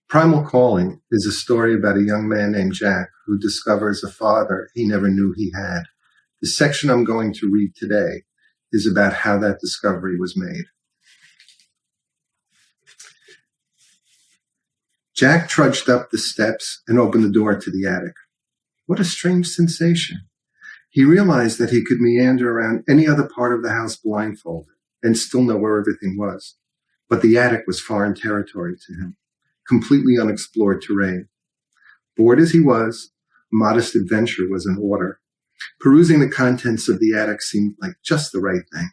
Primal Calling is a story about a young man named Jack who discovers a father he never knew he had. The section I'm going to read today is about how that discovery was made. Jack trudged up the steps and opened the door to the attic. What a strange sensation. He realized that he could meander around any other part of the house blindfolded and still know where everything was. But the attic was foreign territory to him, completely unexplored terrain. Bored as he was, modest adventure was in order. Perusing the contents of the attic seemed like just the right thing.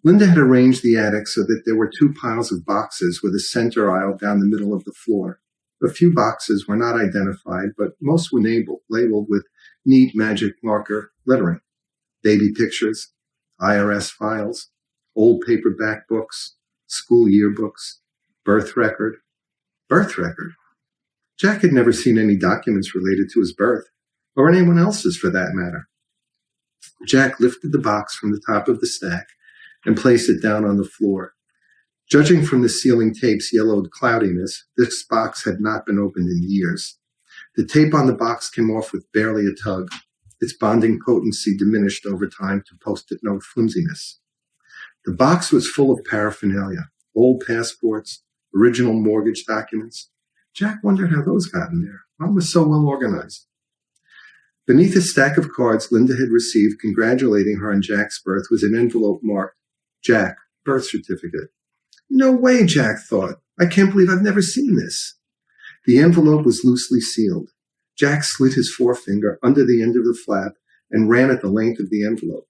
Linda had arranged the attic so that there were two piles of boxes with a center aisle down the middle of the floor. A few boxes were not identified, but most were labeled with neat magic marker lettering. Baby pictures, IRS files, old paperback books, school yearbooks, birth record. Birth record? Jack had never seen any documents related to his birth, or anyone else's for that matter. Jack lifted the box from the top of the stack and placed it down on the floor. Judging from the ceiling tape's yellowed cloudiness, this box had not been opened in years. The tape on the box came off with barely a tug, its bonding potency diminished over time to post-it note flimsiness. The box was full of paraphernalia, old passports, original mortgage documents. Jack wondered how those got in there. Mom was so well organized. Beneath a stack of cards Linda had received congratulating her on Jack's birth was an envelope marked, Jack, birth certificate. No way, Jack thought. I can't believe I've never seen this. The envelope was loosely sealed. Jack slid his forefinger under the end of the flap and ran at the length of the envelope.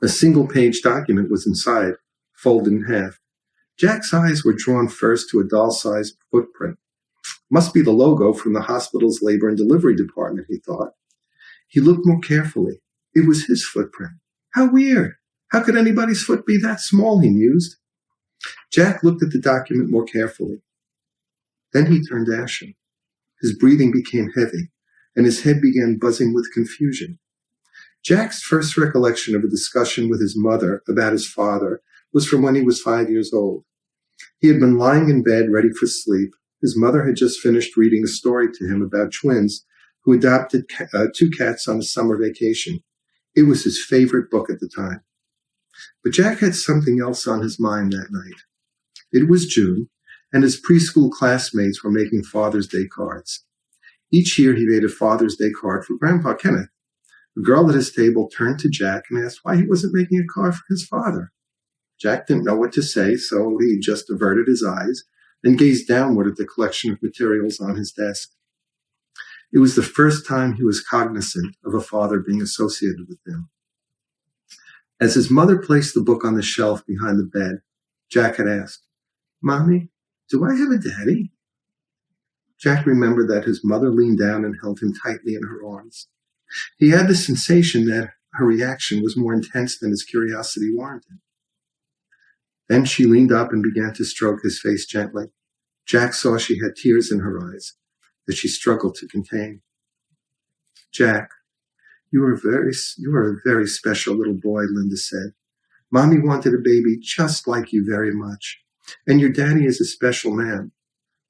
A single-page document was inside, folded in half. Jack's eyes were drawn first to a doll-sized footprint. Must be the logo from the hospital's labor and delivery department, he thought. He looked more carefully. It was his footprint. How weird. How could anybody's foot be that small, he mused. Jack looked at the document more carefully. Then he turned ashen. His breathing became heavy, and his head began buzzing with confusion. Jack's first recollection of a discussion with his mother about his father was from when he was 5 years old. He had been lying in bed ready for sleep. His mother had just finished reading a story to him about twins who adopted two cats on a summer vacation. It was his favorite book at the time. But Jack had something else on his mind that night. It was June, and his preschool classmates were making Father's Day cards. Each year he made a Father's Day card for Grandpa Kenneth. The girl at his table turned to Jack and asked why he wasn't making a card for his father. Jack didn't know what to say, so he just averted his eyes and gazed downward at the collection of materials on his desk. It was the first time he was cognizant of a father being associated with him. As his mother placed the book on the shelf behind the bed, Jack had asked, Mommy, do I have a daddy? Jack remembered that his mother leaned down and held him tightly in her arms. He had the sensation that her reaction was more intense than his curiosity warranted. Then she leaned up and began to stroke his face gently. Jack saw she had tears in her eyes that she struggled to contain. Jack, you are a very special little boy, Linda said. Mommy wanted a baby just like you very much. And your daddy is a special man.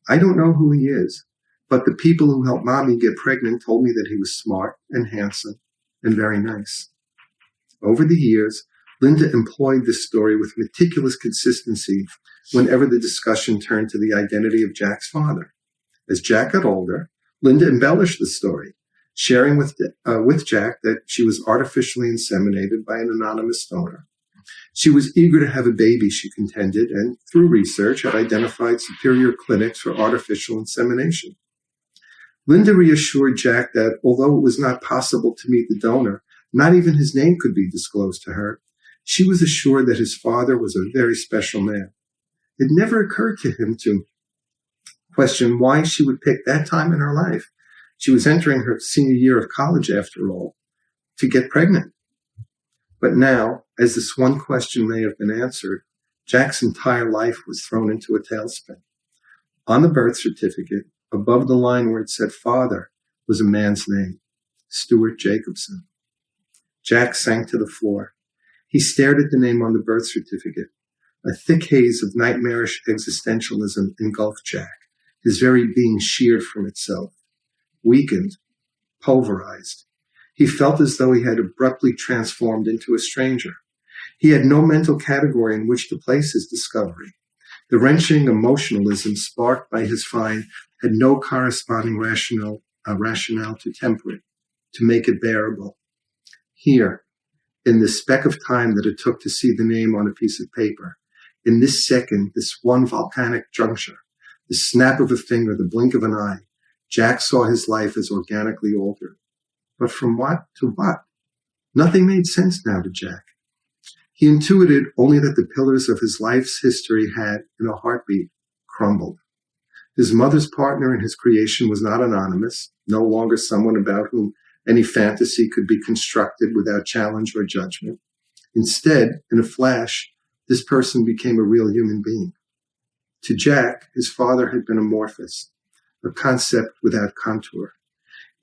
I don't know who he is, but the people who helped Mommy get pregnant told me that he was smart and handsome and very nice. Over the years, Linda employed this story with meticulous consistency whenever the discussion turned to the identity of Jack's father. As Jack got older, Linda embellished the story, sharing with Jack that she was artificially inseminated by an anonymous donor. She was eager to have a baby, she contended, and through research had identified superior clinics for artificial insemination. Linda reassured Jack that although it was not possible to meet the donor, not even his name could be disclosed to her. She was assured that his father was a very special man. It never occurred to him to question why she would pick that time in her life. She was entering her senior year of college, after all, to get pregnant. But now, as this one question may have been answered, Jack's entire life was thrown into a tailspin. On the birth certificate, above the line where it said father, was a man's name, Stuart Jacobson. Jack sank to the floor. He stared at the name on the birth certificate. A thick haze of nightmarish existentialism engulfed Jack, his very being sheared from itself, weakened, pulverized. He felt as though he had abruptly transformed into a stranger. He had no mental category in which to place his discovery. The wrenching emotionalism sparked by his find had no corresponding rationale to temper it, to make it bearable. Here, in the speck of time that it took to see the name on a piece of paper, in this second, this one volcanic juncture, the snap of a finger, the blink of an eye, Jack saw his life as organically altered. But from what to what? Nothing made sense now to Jack. He intuited only that the pillars of his life's history had, in a heartbeat, crumbled. His mother's partner in his creation was not anonymous, no longer someone about whom any fantasy could be constructed without challenge or judgment. Instead, in a flash, this person became a real human being. To Jack, his father had been amorphous, a concept without contour.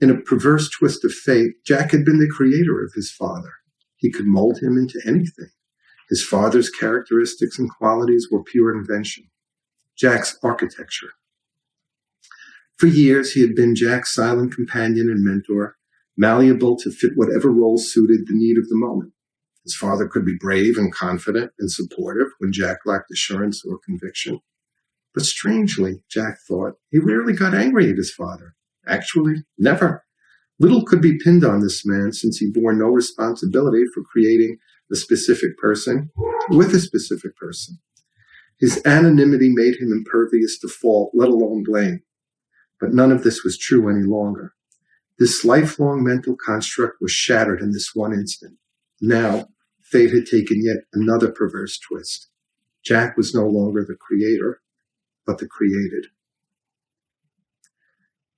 In a perverse twist of fate, Jack had been the creator of his father. He could mold him into anything. His father's characteristics and qualities were pure invention. Jack's architecture. For years, he had been Jack's silent companion and mentor, malleable to fit whatever role suited the need of the moment. His father could be brave and confident and supportive when Jack lacked assurance or conviction. But strangely, Jack thought, he rarely got angry at his father. Actually, never. Little could be pinned on this man since he bore no responsibility for creating a specific person with a specific person. His anonymity made him impervious to fault, let alone blame. But none of this was true any longer. This lifelong mental construct was shattered in this one instant. Now, fate had taken yet another perverse twist. Jack was no longer the creator, but the created.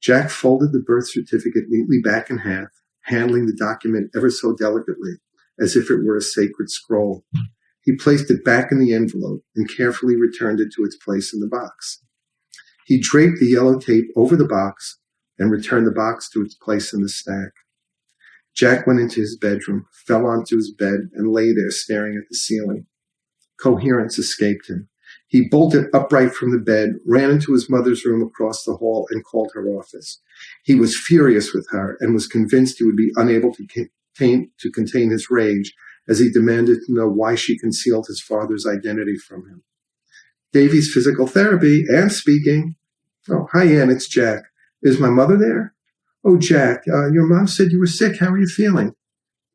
Jack folded the birth certificate neatly back in half, handling the document ever so delicately, as if it were a sacred scroll. He placed it back in the envelope and carefully returned it to its place in the box. He draped the yellow tape over the box and returned the box to its place in the stack. Jack went into his bedroom, fell onto his bed, and lay there staring at the ceiling. Coherence escaped him. He bolted upright from the bed, ran into his mother's room across the hall, and called her office. He was furious with her and was convinced he would be unable to contain his rage as he demanded to know why she concealed his father's identity from him. Davies Physical Therapy, Ann speaking. Oh, hi, Ann, it's Jack. Is my mother there? Oh, Jack, your mom said you were sick. How are you feeling?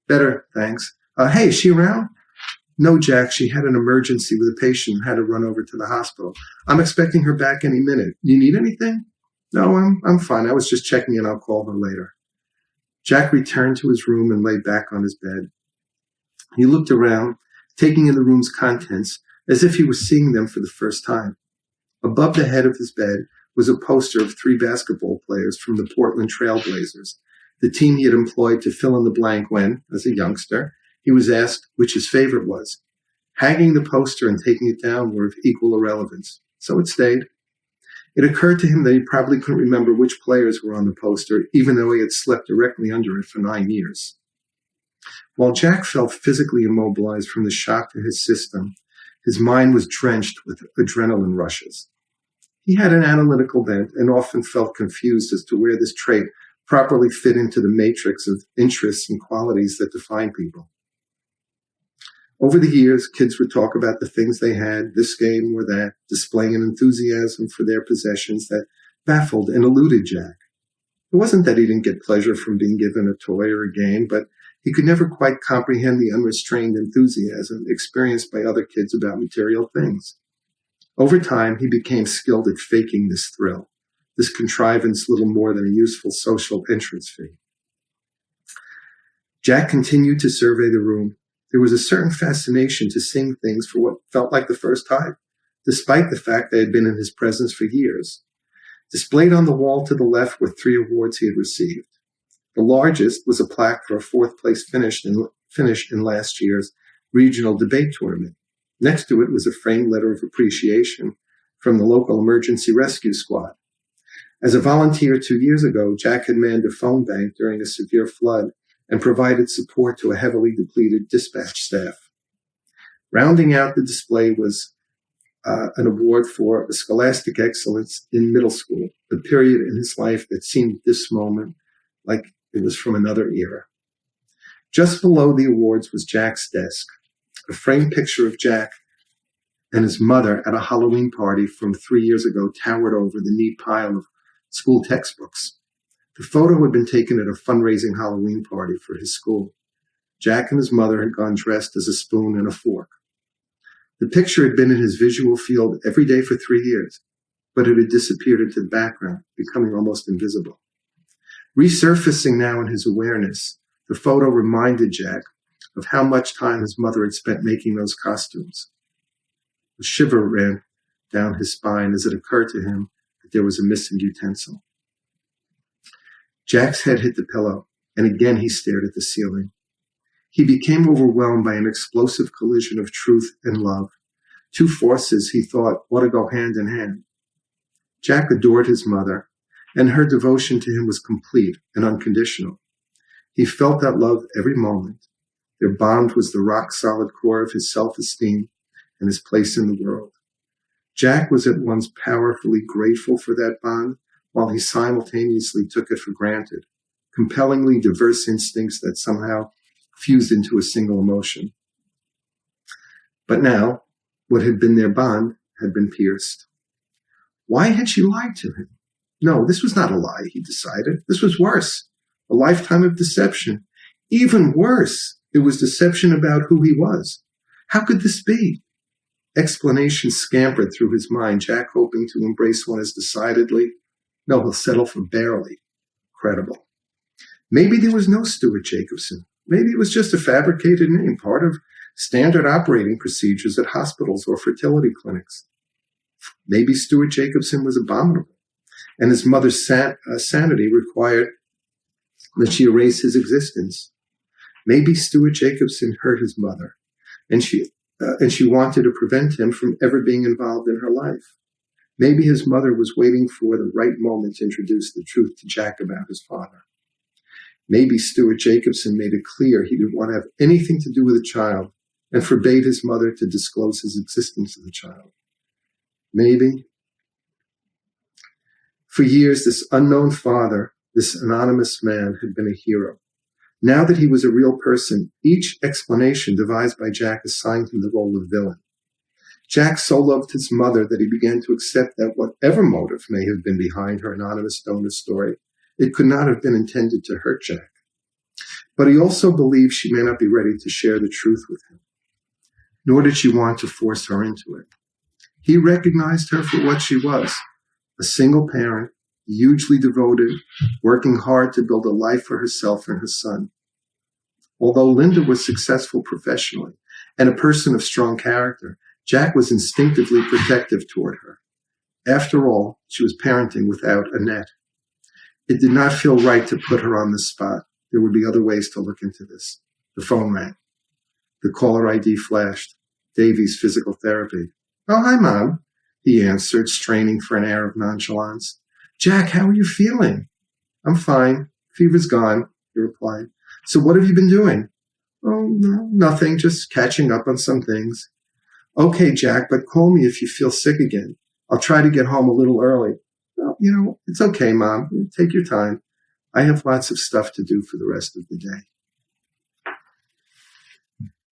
Better, thanks. Hey, is she around? No, Jack, she had an emergency with a patient and had to run over to the hospital. I'm expecting her back any minute. You need anything? No, I'm fine. I was just checking in. I'll call her later. Jack returned to his room and lay back on his bed. He looked around, taking in the room's contents, as if he was seeing them for the first time. Above the head of his bed was a poster of 3 basketball players from the Portland Trail Blazers, the team he had employed to fill in the blank when, as a youngster, he was asked which his favorite was. Hanging the poster and taking it down were of equal irrelevance, so it stayed. It occurred to him that he probably couldn't remember which players were on the poster, even though he had slept directly under it for 9 years. While Jack felt physically immobilized from the shock to his system, his mind was drenched with adrenaline rushes. He had an analytical bent and often felt confused as to where this trait properly fit into the matrix of interests and qualities that define people. Over the years, kids would talk about the things they had, this game or that, displaying an enthusiasm for their possessions that baffled and eluded Jack. It wasn't that he didn't get pleasure from being given a toy or a game, but he could never quite comprehend the unrestrained enthusiasm experienced by other kids about material things. Over time, he became skilled at faking this thrill, this contrivance little more than a useful social entrance fee. Jack continued to survey the room. There was a certain fascination to seeing things for what felt like the first time, despite the fact they had been in his presence for years. Displayed on the wall to the left were 3 awards he had received. The largest was a plaque for a 4th place finish in last year's regional debate tournament. Next to it was a framed letter of appreciation from the local emergency rescue squad. As a volunteer 2 years ago, Jack had manned a phone bank during a severe flood and provided support to a heavily depleted dispatch staff. Rounding out the display was an award for scholastic excellence in middle school, the period in his life that seemed this moment like it was from another era. Just below the awards was Jack's desk. A framed picture of Jack and his mother at a Halloween party from 3 years ago towered over the neat pile of school textbooks. The photo had been taken at a fundraising Halloween party for his school. Jack and his mother had gone dressed as a spoon and a fork. The picture had been in his visual field every day for 3 years, but it had disappeared into the background, becoming almost invisible. Resurfacing now in his awareness, the photo reminded Jack of how much time his mother had spent making those costumes. A shiver ran down his spine as it occurred to him that there was a missing utensil. Jack's head hit the pillow, and again he stared at the ceiling. He became overwhelmed by an explosive collision of truth and love, two forces he thought ought to go hand in hand. Jack adored his mother, and her devotion to him was complete and unconditional. He felt that love every moment. Their bond was the rock-solid core of his self-esteem and his place in the world. Jack was at once powerfully grateful for that bond, while he simultaneously took it for granted, compellingly diverse instincts that somehow fused into a single emotion. But now, what had been their bond had been pierced. Why had she lied to him? No, this was not a lie, he decided. This was worse. A lifetime of deception. Even worse, it was deception about who he was. How could this be? Explanations scampered through his mind, Jack hoping to embrace one as decidedly, no, he'll settle for barely, credible. Maybe there was no Stuart Jacobson. Maybe it was just a fabricated name, part of standard operating procedures at hospitals or fertility clinics. Maybe Stuart Jacobson was abominable, and his mother's sanity required that she erase his existence. Maybe Stuart Jacobson hurt his mother, and she wanted to prevent him from ever being involved in her life. Maybe his mother was waiting for the right moment to introduce the truth to Jack about his father. Maybe Stuart Jacobson made it clear he didn't want to have anything to do with the child and forbade his mother to disclose his existence to the child. Maybe. For years, this unknown father, this anonymous man, had been a hero. Now that he was a real person, each explanation devised by Jack assigned him the role of villain. Jack so loved his mother that he began to accept that whatever motive may have been behind her anonymous donor story, it could not have been intended to hurt Jack. But he also believed she may not be ready to share the truth with him, nor did she want to force her into it. He recognized her for what she was, a single parent, hugely devoted, working hard to build a life for herself and her son. Although Linda was successful professionally and a person of strong character, Jack was instinctively protective toward her. After all, she was parenting without a net. It did not feel right to put her on the spot. There would be other ways to look into this. The phone rang. The caller ID flashed. Davies, physical therapy. "Oh, hi, Mom," he answered, straining for an air of nonchalance. "Jack, how are you feeling?" "I'm fine. Fever's gone," he replied. "So what have you been doing?" "Oh, no, nothing, just catching up on some things." "Okay, Jack, but call me if you feel sick again. I'll try to get home a little early." "Well, it's okay, Mom. Take your time. I have lots of stuff to do for the rest of the day."